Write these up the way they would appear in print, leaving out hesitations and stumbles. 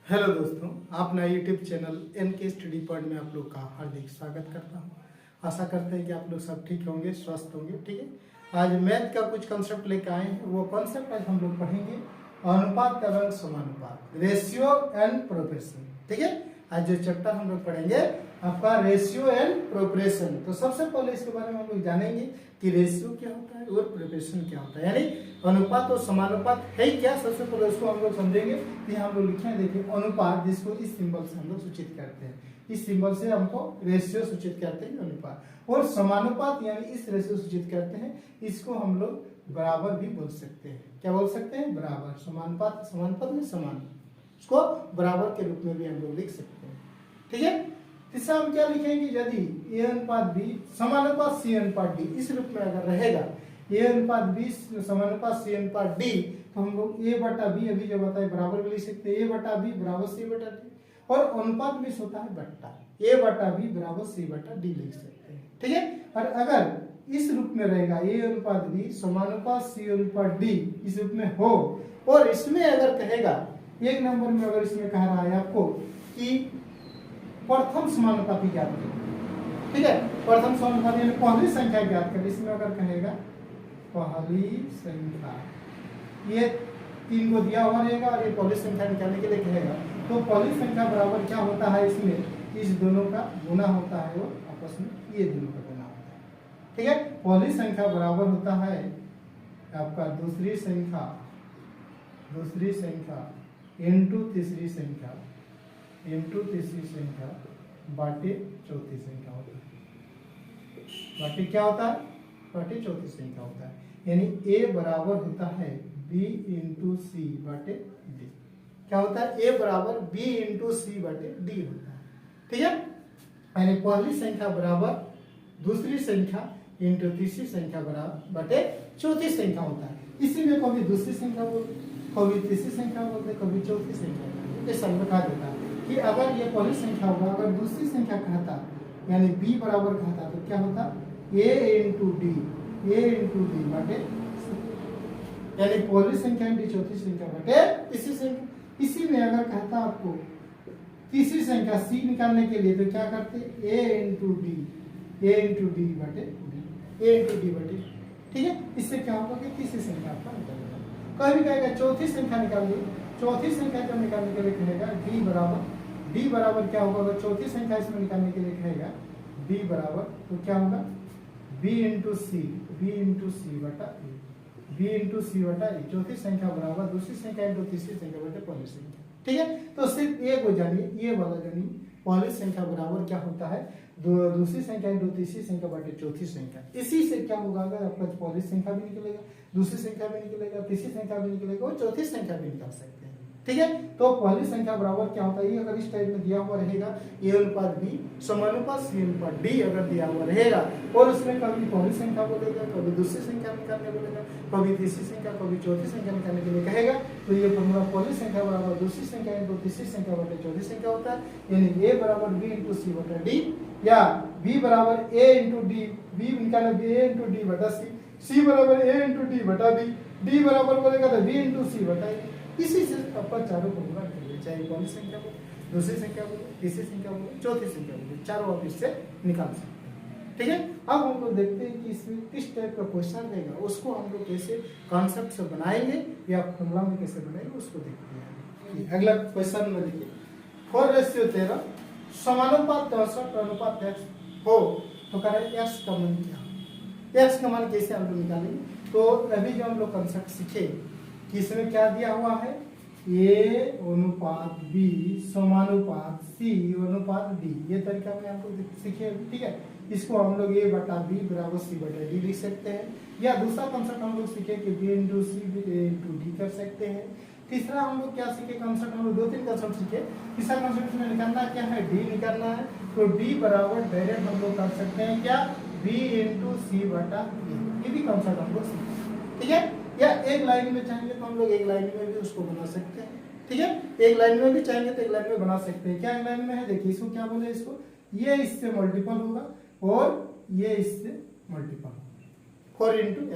Hello दोस्तों, अपना YouTube channel NK study point में आप लोग का हार्दिक स्वागत करता हूं। आशा करते हैं कि आप लोग सब ठीक होंगे, स्वस्थ होंगे। ठीक है, आज मैथ का कुछ कंसेप्ट लेकर आए हैं। वो कंसेप्ट आज हम लोग पढ़ेंगे अनुपात एवं समानुपात, रेशियो एंड प्रोपोर्शन। ठीक है, आज जो चैप्टर हम लोग पढ़ेंगे आपका रेशियो एंड प्रोपोर्शन। तो सबसे पहले इसके बारे में हम लोग जानेंगे कि रेशियो क्या होता है और प्रोपोर्शन क्या होता है, यानी अनुपात और समानुपात है क्या। सबसे पहले उसको हम लोग समझेंगे। कि हम लोग लिखे हैं, देखिए अनुपात, जिसको इस सिंबल से हम लोग सूचित करते हैं। इस सिंबल से हमको रेशियो सूचित करते हैं अनुपात, और समानुपात यानी इस रेशियो सूचित करते हैं। इसको हम लोग बराबर भी बोल सकते हैं। क्या बोल सकते हैं? बराबर। समानुपात, समानुपात में समान, उसको बराबर के रूप में भी हम लोग लिख सकते हैं। ठीक है, तीसरा हम क्या लिखेंगे? यदि ए अनुपात बी समानुपात सी अनुपात डी, इस रूप में अगर रहेगा ए अनुपात बी समानुपात सी अनुपात डी, तो हम लोग ए बटा बी अभी जो बताए बराबर भी लिख सकते हैं। ए बटा बी बराबर सी बटा डी, और अनुपात में होता है बट्टा, ए बटा बी बराबर सी बटा डी लिख सकते हैं। ठीक है, और अगर इस रूप में रहेगा ए अनुपात बी समानुपात सी अनुपात डी, इस रूप में हो, और इसमें अगर कहेगा एक नंबर में, अगर इसमें कह रहा है आपको कि प्रथम समानुपाती ज्ञात करें। ठीक है, प्रथम समानुपाती यानी पहली संख्या ज्ञात करें। इसमें अगर कहेगा पहली संख्या, ये तीन को दिया हुआ रहेगा और ये पहली संख्या निकालने के लिए कहेगा, तो पहली संख्या बराबर क्या होता है? इसमें इस दोनों का गुना होता है और आपस में ये दोनों का गुना होता है। ठीक है, पहली संख्या बराबर होता है आपका दूसरी संख्या इनटू तीसरी संख्या बाटे चौथी संख्या होता है। बाटे क्या होता है? बाटे चौथी संख्या होता है। यानी a बराबर होता है b इंटू सी बाटे डी। क्या होता है? a बराबर b इंटू सी बाटे डी होता है। ठीक है, यानी पहली संख्या बराबर दूसरी संख्या इंटू तीसरी संख्या बराबर बाटे चौथी संख्या होता है। इसी में कभी दूसरी संख्या बोलते, कभी तीसरी संख्या बोलते, कभी चौथी संख्या बोलते। ये सब बता देता है कि अगर ये पहली संख्या होगा, अगर दूसरी संख्या कहता यानी b बराबर कहता, तो क्या होता? a इंटू डी बाटे, यानी पहली संख्या इंटू चौथी संख्या बाटे तीसरी संख्या। इसी में अगर कहता आपको तीसरी संख्या c निकालने के लिए, तो क्या करते? a इंटू डी बाटे डी। ठीक है, इससे क्या होगा कि तीसरी संख्या आपका निकालेगा। कभी कहेगा चौथी संख्या निकालिए, चौथी संख्या जब निकालने के लिए कहेगा d बराबर क्या होगा? अगर चौथी संख्या इसमें निकालने के लिए कहेगा d बराबर, तो क्या होगा? b इंटू सी बटा ए। चौथी संख्या बराबर दूसरी संख्या इंटू तीसरी संख्या बटे पहली संख्या। ठीक है, तो सिर्फ एक हो जानिए, ये वाला जानिए, पहली संख्या बराबर क्या होता है? दूसरी संख्या इंटू तीसरी संख्या बटे चौथी संख्या। इसी से क्या होगा? अगर आपका पहली संख्या भी निकलेगा, दूसरी संख्या भी निकलेगा, तीसरी संख्या भी निकलेगा और चौथी संख्या भी निकाल सकते हैं। ठीक है, तो पहली संख्या बराबर क्या होता है? ये अगर इस टाइप में दिया हुआ रहेगा ए अनुपात बी समानुपात सी अनुपात डी अगर दिया हुआ रहेगा, और उसमें कभी पहली संख्या बोलेगा, कभी दूसरी संख्या निकालने बोलेगा, कभी तीसरी संख्या, कभी चौथी संख्या निकालने के लिए कहेगा, तो ये फॉर्मूला पहली संख्या बराबर दूसरी संख्या इंटू तीसरी संख्या बटे चौथी संख्या होता है। यानी ए बराबर बी इंटू सी बटा डी, या बी बराबर ए इंटू डी, बी निकाले बी ए इंटू डी बटा सी बराबर ए इंटू डी बटा बी, डी बराबर बोलेगा तो बी इंटू सी बटा ए। इसी से आपका चारों फॉर्मूला निकले, चाहे पहली संख्या बोले, दूसरी संख्या बोले, तीसरी संख्या बोले, चौथी संख्या बोले, चारों आप इससे निकाल सकते हैं। ठीक है, अब हम लोग देखते हैं कि इसमें किस टाइप का क्वेश्चन रहेगा, उसको हम लोग कैसे कॉन्सेप्ट से बनाएंगे या फॉर्मूला में कैसे बनाएंगे उसको देखते हैं। अगला क्वेश्चन में देखिए 4:13 समानुपात 64 अनुपात x हो, तो कह रहे हैं x का मान क्या? x का मान कैसे हम लोग निकालेंगे? तो अभी जो हम लोग कॉन्सेप्ट सीखे कि इसमें क्या दिया हुआ है? a अनुपात b समानुपात c अनुपात d, ये तरीका में आपको सीखे। ठीक है, इसको हम लोग a बटा b बराबर c बटा d लिख सकते हैं, या दूसरा कॉन्सेप्ट हम लोग सीखे कि b into C a into d कर सकते हैं। तीसरा हम लोग क्या सीखे कॉन्सेप्ट? हम लोग 2-3 कॉन्सेप्ट सीखे। तीसरा कॉन्सेप्ट में निकालना क्या है? d निकालना है, तो d बराबर डायरेक्ट हम लोग कर सकते हैं क्या? b इंटू सी बटा a, ये भी कॉन्सेप्ट हम लोग सीखे। ठीक है, या एक लाइन में चाहेंगे तो हम लोग एक लाइन में भी उसको बना सकते हैं। ठीक है, एक लाइन में भी चाहेंगे तो एक लाइन में बना सकते हैं। क्या एक लाइन में है? देखिए इसको क्या बोले, इसको ये इससे मल्टीपल होगा और ये इससे मल्टीपल होगा। 4 इंटू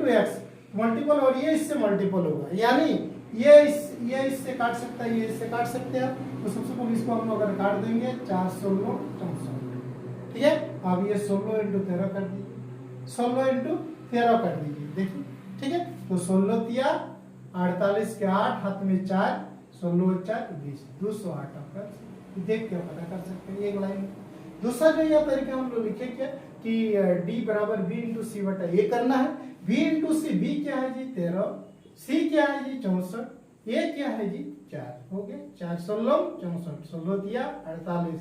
एक्स मल्टीपल, और ये इससे मल्टीपल होगा, यानी ये इससे काट सकता है, ये इससे काट सकते हैं। तो सबसे पहले इसको हम लोग अगर काट देंगे 4 16 64, ठीक है। अब ये 16 इंटू 13 कर दीजिए, 16 इंटू 13 कर दीजिए, देखिए, ठीक है। तो 16 तिया 48 के 8 हाथ में 4, 16 4 20, 208 आपका देख के पता कर सकते हैं एक लाइन। दूसरा जो यह तरीका हम लोग लिखे क्या कि d बराबर b इंटू सी बटा ए करना है। b इंटू सी, b क्या है जी 13, c क्या है जी 64, a क्या है जी 4, हो गया 4 16 64, 16 दिया 48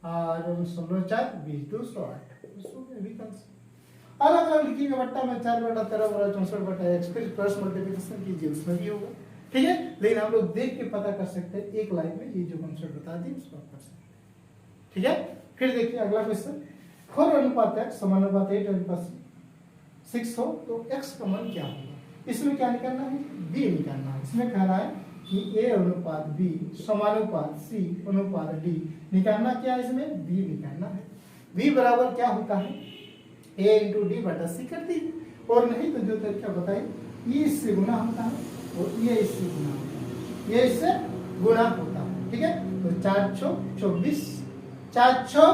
और 16 4 20, 208। अलग अलग लिखिएगा बट्टा में 4 बटा 13 बटा 64 बटा x, फिर क्रॉस मल्टीप्लिकेशन कीजिए उसमें भी होगा, ठीक है। लेकिन हम लोग देख के पता कर सकते हैं एक लाइन में, ये जो कंसेप्ट बता दी उसको आप कर सकते हैं, ठीक है। फिर देखिए अगला क्वेश्चन, 4 अनुपात x समानुपात 8 अनुपात 6 हो तो x का मान क्या होगा। इसमें क्या निकालना है, b निकालना है। इसमें कह रहा है कि a अनुपात b समानुपात c अनुपात d, निकालना क्या है इसमें, b निकालना है। b बराबर क्या होता है, a इंटू डी बटा सी कर दीजिए, और नहीं तो जो तरीका बताए ये इससे गुना होता है और ये इससे गुना होता है, ये इससे गुना होता है, ठीक है। तो 4 6 24, 4 6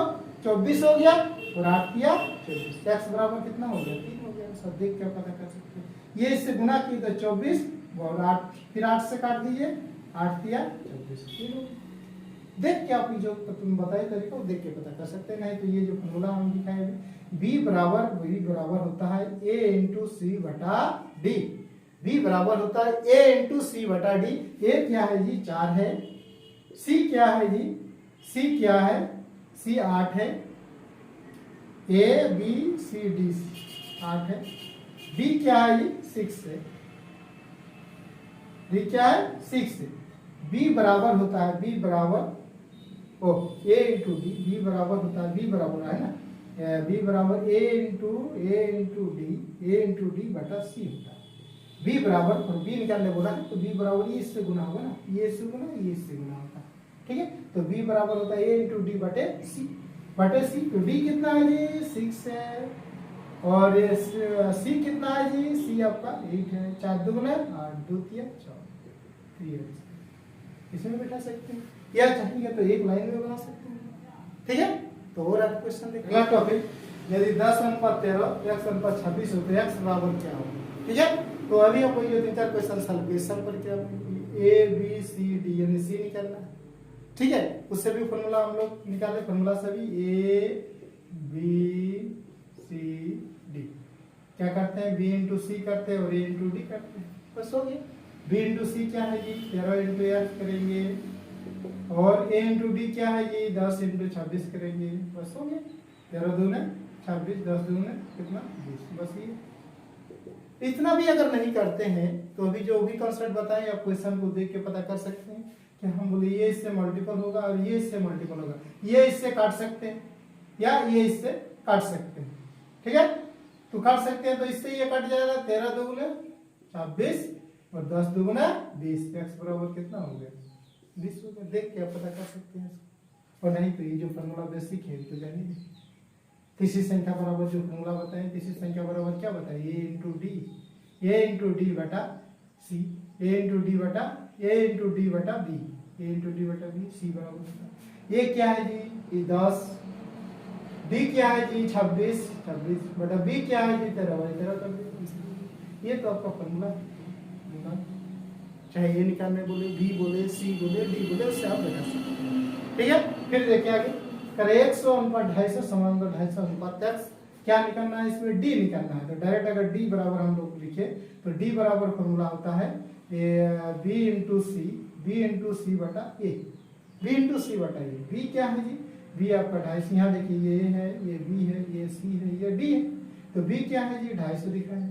24 हो गया और 8 तिया 24, x बराबर कितना हो गया 3 हो गया। सब देख के पता कर सकते हैं, ये इससे गुना की तो 24 और 8, फिर 8 से काट दीजिए, 8 तिया 24, 3 हो गया। देख के आप जो तुम बताए तरीका वो देख के पता कर सकते हैं। नहीं तो ये जो फॉर्मूला हम दिखाए b बराबर होता है a इंटू सी बटा डी, b बराबर होता है a इंटू सी बटा डी। a क्या है जी 4 है, c क्या है जी, c क्या है, c 8 है, a b c d 8 है, b क्या है जी 6 है, b क्या है 6 है। b बराबर होता है, b बराबर a इंटू डी, b बराबर होता है, b बराबर है ना, b बराबर a इंटू डी बटा c होता है। b बराबर, और b निकालने बोला है तो b बराबर ये इससे गुना होगा ना, ये इससे गुना ये इससे गुना होता है, ठीक है। तो b बराबर होता है a इंटू डी बटे c, तो d कितना है जी 6 है, और c कितना है जी, c आपका 8 है, 4 दुगुना 8 2 3 4, इसमें बैठा सकते हैं, या चाहेंगे तो एक लाइन में बना सकते हैं, ठीक है। तो और आप क्वेश्चन देखिए, अगला टॉपिक, यदि 10 अनुपात 13 x अनुपात 26 हो तो x बराबर क्या होगा, ठीक है। तो अभी आपको ये 3-4 क्वेश्चन सॉल्व किए, सब पर क्या a b c d यानी c निकालना है, ठीक है। उससे भी फॉर्मूला हम लोग निकाले, फॉर्मूला सभी a b c d क्या करते हैं, b इंटू सी करते हैं और a इंटू डी करते हैं, बस हो गया। b इंटू सी क्या है जी 13 इंटू x करेंगे, और a इंटू डी क्या है जी 10 इंटू 26 करेंगे, बस हो गया। 13 दूने 26, 10 दूने कितना 20, बस ये। इतना भी अगर नहीं करते हैं तो अभी जो भी कॉन्सेप्ट बताएं आप क्वेश्चन को देख के पता कर सकते हैं कि हम बोले ये इससे मल्टीपल होगा और ये इससे मल्टीपल होगा, ये इससे काट सकते हैं या ये इससे काट सकते हैं, ठीक है। तो काट सकते हैं तो इससे ये कट जाएगा, 13 दूने 26 और 10 दूना 20, x बराबर कितना हो गया 20 हो गया। देख के आप पता कर सकते हैं इसको, और नहीं तो ये जो फॉर्मूला बेसिक है तो जानिए, तीसरी संख्या बराबर जो फॉर्मूला बताएं, तीसरी संख्या बराबर क्या बताए, a इंटू डी बटा सी, a इंटू डी बटा b, a इंटू डी बटा b, c बराबर होता है। a क्या है जी 10, d क्या है जी 26 बटा b क्या है जी 13 ये तो आपका फॉर्मूला, चाहे ये निकालने बोले, b बोले, c बोले, d बोले, उससे आप बता सकते हैं, ठीक है। फिर देखिए आगे, करे 100 अनुपात 250 समानुपात 250 अनुपात x, क्या निकालना है इसमें, d निकालना है। तो डायरेक्ट अगर d बराबर हम लोग लिखे तो d बराबर फॉर्मूला होता है b इंटू सी बटा a, b इंटू सी बटा a। b क्या है जी, b आपका 250, यहाँ देखिए ये है, ये b है, ये c है, ये d है। तो b क्या है जी 250 दिख रहा है,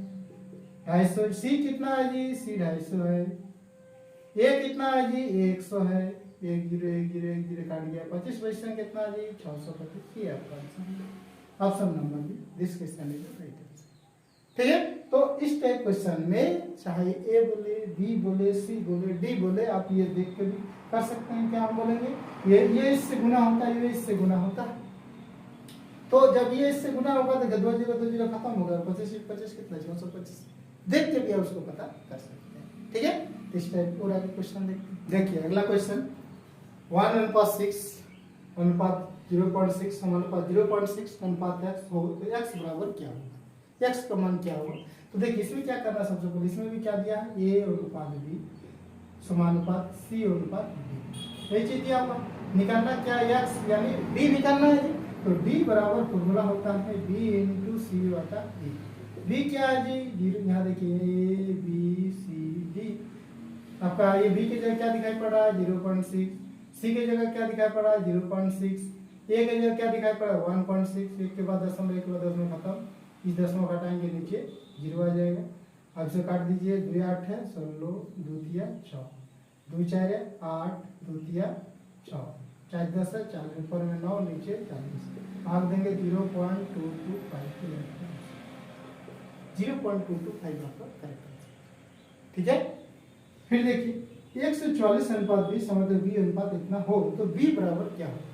250, c कितना है जी, c 250 है, a कितना है जी 100 है, 1 0 1 0 1 0 काट गया, 25 25 कितना है जी 625, ये आपका answer, option number B, this question is right answer, ठीक है। तो इस टाइप क्वेश्चन में चाहे a बोले, b बोले, c बोले, d बोले, आप ये देख के भी कर सकते हैं, क्या हम बोलेंगे ये इससे गुना होता है, ये इससे गुना होता है। तो जब ये इससे गुना होगा तो 2 0 2 0 खत्म होगा, 25 25 कितना 625, देख के भी आप उसको पता कर सकते हैं। ठीक है, तो इस टाइप पूरा क्वेश्चन देखते हैं। देखिए अगला क्वेश्चन 1:6 अनुपात 0.6 समानुपात 0.6 अनुपात x हो तो x बराबर क्या होगा, x का मान क्या होगा। तो देखिए इसमें क्या करना है, सबसे पहले इसमें भी क्या दिया है, a अनुपात b समानुपात c अनुपात d, यही चीज दिया हुआ। निकालना क्या है, x यानी d निकालना है। तो d बराबर फॉर्मूला होता है b इंटू सी बटा d। b क्या है जी, जीरो, यहाँ देखिए a b c d। आपका ये b की जगह क्या दिखाई पड़ रहा है 0.6, c की जगह क्या दिखाई पड़ रहा है 0.6, a की जगह क्या दिखाई पड़ रहा है 1.6, एक के बाद दशमलव, एक के बाद दशमलव खत्म, इस दशमलव घटाएंगे नीचे 0 आ जाएगा। अब इसे काट दीजिए, 2 8 है 16, 2 3 6, 2 4 है 8, 2 3 6, 4 10 है 40, ऊपर में 9 नीचे 40, भाग देंगे 0.225, 0.225 आपका करेक्ट आंसर। ठीक है, फिर देखिए 144 अनुपात 20 मतलब b अनुपात इतना हो तो b बराबर क्या होगा,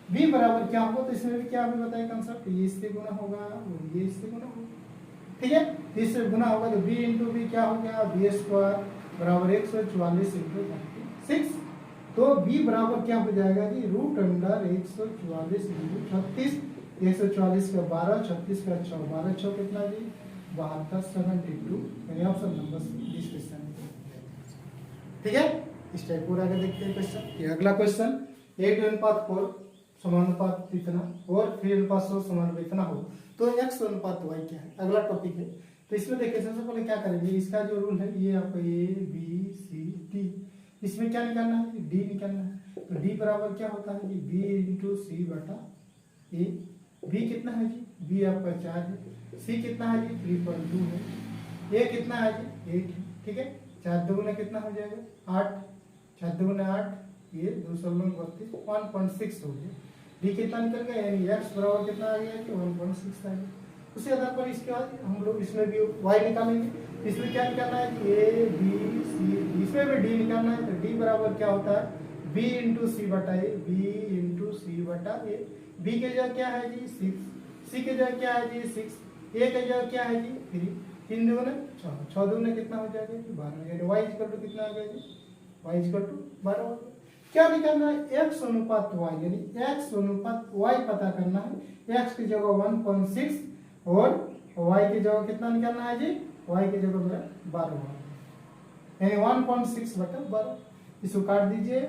b बराबर क्या होगा। तो इसमें भी क्या हमें बताया कंसेप्ट, ये इससे गुना होगा और ये इससे गुना होगा। ठीक है, इससे गुना होगा तो b इंटू बी क्या हो गया, बी स्क्वायर बराबर 144 इंटू 36। तो b बराबर क्या हो जाएगा जी, रूट अंडर 144 इंटू 36, 144 का 12, 36 का 6, 12 6 कितना जी 72, 72, यानी ऑप्शन नंबर सी इस क्वेश्चन। ठीक है, इस टाइप पूरा आगे देखते हैं क्वेश्चन। अगला क्वेश्चन 8:4 समानुपात इतना और 3:100 समानुपात इतना हो तो x अनुपात y क्या है, अगला टॉपिक है। तो इसमें देखिए सबसे पहले क्या करेंगे, इसका जो रूल है ये आपका a b c d, इसमें क्या निकालना है d निकालना है। तो d बराबर क्या होता है जी b इंटू सी बटा a। b कितना है जी, b आपका 4 है, c कितना है जी 3.2 है, a कितना है जी 8 है। ठीक है, 4 दूगुना कितना हो जाएगा 8, 4 दूगुना 8, ये 2 32, 1.6 हो गया। डी कितना निकल गया, यानी x बराबर कितना आ गया कि 1.6 आ गया। उसी आधार पर इसके बाद हम लोग इसमें भी y निकालेंगे। इसमें क्या निकालना है कि a b c, इसमें भी d निकालना है। तो d बराबर क्या होता है b इंटू सी बटा ए, b इंटू सी बटा ए। b के जगह क्या है जी 6, c के जगह क्या है जी 6, a के जगह क्या है जी 3, 3 दूगुना 6, 6 दूगुना कितना हो जाएगा 12, यानी y इक्वल टू कितना आ गया जी, y इक्वल टू 12 हो गया। क्या निकालना है x अनुपात y, यानी x अनुपात y पता करना है। x की जगह 1.6 और y की जगह कितना निकालना है जी, y की जगह मेरा 12 यानी 1.6 बटा 12। इसको काट दीजिए,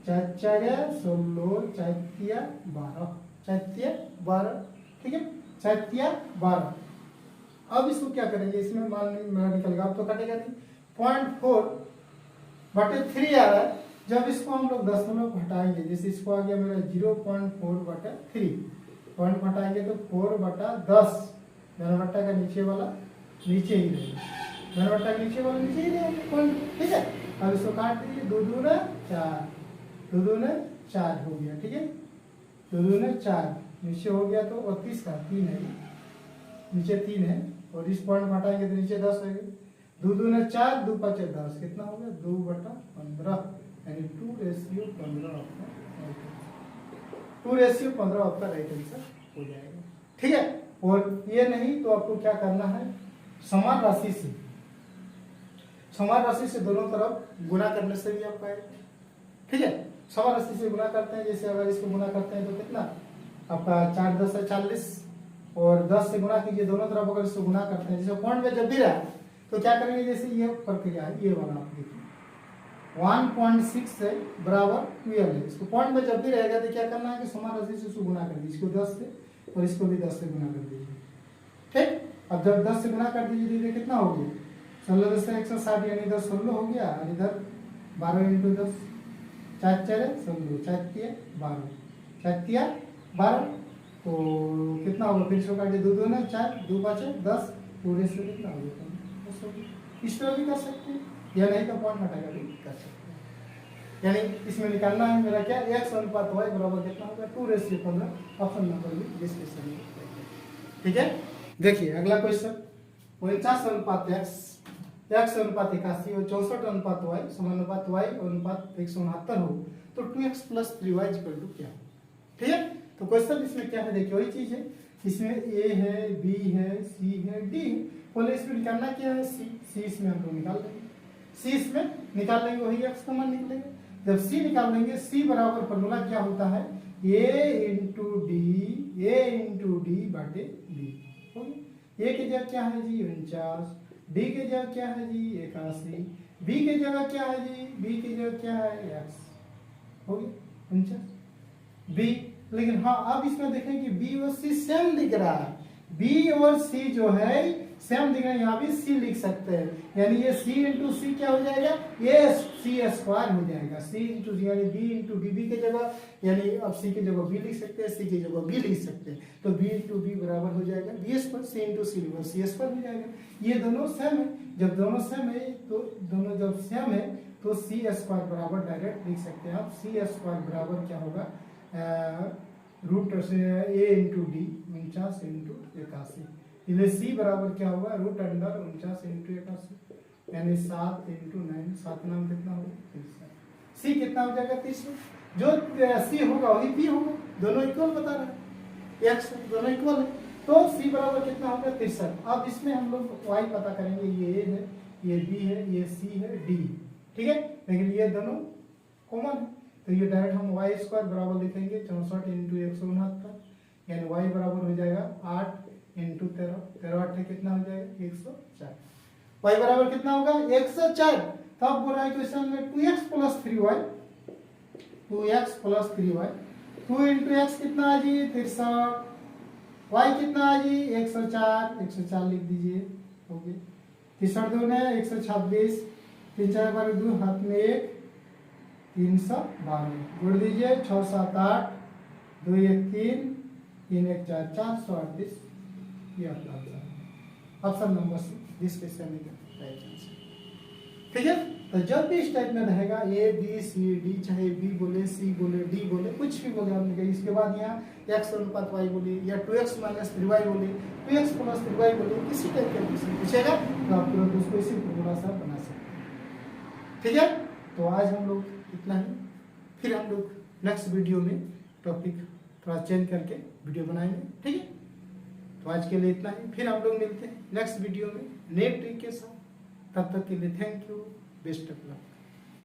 4 4 16, 4 12, 4 12। ठीक है, 4 12। अब इसको क्या करेंगे, इसमें मान मेरा निकलेगा, अब तो कटेगा नहीं, 0.4 बटे 3 आ रहा है। जब इसको हम लोग दशमलव घटाएंगे, जैसे इसको आ गया मेरा 0.4 बटा 3, पॉइंट घटाएंगे तो 4 बटा 10, धनवट्टा का नीचे वाला नीचे ही रहेगा, धनवट्टा का नीचे वाला नीचे ही रहेगा पॉइंट। ठीक है, अब इसको काट दीजिए, 2 दूना 4, 2 दूना 4 हो गया। ठीक है, 2 दूना 4 नीचे हो गया तो 32 का 3 है, नीचे 3 है, और इस पॉइंट घटाएंगे तो नीचे 10 है। 2 दूना 4, 2 5 10, कितना हो गया 2 बटा 15, यानी 2:15 आपका 2:15 आपका राइट आंसर हो जाएगा। ठीक है, और ये नहीं तो आपको क्या करना है, समान राशि से, समान राशि से दोनों तरफ गुणा करने से भी आपका है। ठीक है, समान राशि से गुणा करते हैं, जैसे अगर इसको गुणा करते हैं तो कितना आपका 4 10 40, और 10 से गुणा कीजिए दोनों तरफ। अगर इसको गुणा करते हैं, जैसे पॉइंट में जब भी रहा तो क्या करेंगे, जैसे ये प्रक्रिया है, ये वाला आप देखिए 1.6 से बराबर 12 है। इसको पॉइंट में जब भी रहेगा तो क्या करना है कि समान राशि से इसको गुणा कर दीजिए, इसको 10 से और इसको भी 10 से गुणा कर दीजिए। ठीक, अब जब 10 से गुणा कर दीजिए, दीजिए कितना हो गया 16 10 160, यानी 10 16 हो गया, और इधर 12 इंटू 10, 4 4 16, 4 3 12, 4 3 12, तो कितना होगा, फिर इसको काटिए, 2 2 4, 2 5 10, पूरे से कितना हो गया, इस तरह भी कर सकते हैं, या नहीं तो पॉइंट हटाकर भी कर सकते हैं। यानी इसमें निकालना है मेरा क्या, x अनुपात y बराबर कितना होगा 2:15, ऑप्शन नंबर भी डिस्कशन में। ठीक है, देखिए अगला क्वेश्चन 49 अनुपात x, x अनुपात 81 और 64 अनुपात y समानुपात y अनुपात 169 हो तो 2x + 3y = क्या। ठीक है, तो क्वेश्चन इसमें क्या है, देखिए वही चीज है, इसमें a है b है c है d है, फुल स्पीड करना क्या है, सी, सी इसमें हम लोग निकाल लेंगे, सी इसमें निकाल लेंगे, वही एक्स कॉमन निकलेगा। जब सी निकाल लेंगे, सी बराबर फॉर्मूला क्या होता है, ए इंटू डी बाटे बी। ए की जगह क्या है जी 49, डी की जगह क्या है जी 81, बी की जगह क्या है जी, बी की जगह क्या है एक्स, हो गया 49 बी। लेकिन हाँ अब इसमें देखें कि बी और सी सेम दिख रहा है, बी और सी जो है सेम दिख रहा है, यहाँ भी सी लिख सकते हैं, यानी ये सी इंटू सी क्या हो जाएगा, ये सी स्क्वायर हो जाएगा, सी इंटू सी यानी बी इंटू डी, बी की जगह यानी अब सी की जगह बी लिख सकते हैं, सी की जगह बी लिख सकते हैं, तो बी इंटू बी बराबर हो जाएगा बी स्क्वायर, सी इंटू सी बराबर सी स्क्वायर हो जाएगा। ये दोनों सेम है, जब दोनों सेम है तो दोनों जब सेम है तो सी स्क्वायर बराबर डायरेक्ट लिख सकते हैं आप, सी स्क्वायर बराबर क्या होगा रूट से ए इंटू डी 49 इंटू 81, इसलिए सी बराबर क्या होगा रूट अंडर 49 इंटू 81 यानी 7 इंटू 9, 7 नाम कितना होगा 30, सी कितना हो जाएगा 30, जो सी होगा वही बी होगा, दोनों इक्वल बता रहे हैं, एक्स दोनों इक्वल है, तो सी बराबर कितना होगा 63। अब इसमें हम लोग वाई पता करेंगे, ये ए है, ये बी है, ये सी है, डी, ठीक है, लेकिन ये दोनों कॉमन है, तो ये डायरेक्ट हम वाई स्क्वायर बराबर लिखेंगे 64 इंटू 169, यानी वाई बराबर हो जाएगा 8 इंटू 13, 13 8 कितना हो जाएगा 104, वाई बराबर कितना होगा 104। तब बोल रहा है क्वेश्चन में 2x plus 3y, 2x plus 3y, 2 into x कितना है जी 63, वाई कितना है जी 104, 104 लिख दीजिए, हो गया 63 दूने 126, 3 4 12 2 हाथ में 1 312, जोड़ दीजिए 6 7 8 2 1 3 3 1 4 438, ये आपका आंसर है, option number see this question का राइट आंसर, ठीक है। तो जब भी इस टाइप में रहेगा ए बी सी डी, चाहे बी बोले सी बोले डी बोले कुछ भी बोले आपने कही, इसके बाद यहाँ एक्स अनुपात वाई बोले या 2x माइनस 3y बोले, 2x प्लस 3y बोले, किसी टाइप का क्वेश्चन पूछेगा तो आप तुरंत उसको इसी फॉर्मूला से बना सकते हैं, ठीक है। तो आज हम लोग इतना ही, फिर हम लोग नेक्स्ट वीडियो में टॉपिक थोड़ा चेंज करके वीडियो बनाएंगे, ठीक है। तो आज के लिए इतना ही, फिर हम लोग मिलते हैं नेक्स्ट वीडियो में नए ट्रिक के साथ, तब तक के लिए thank you, best of luck.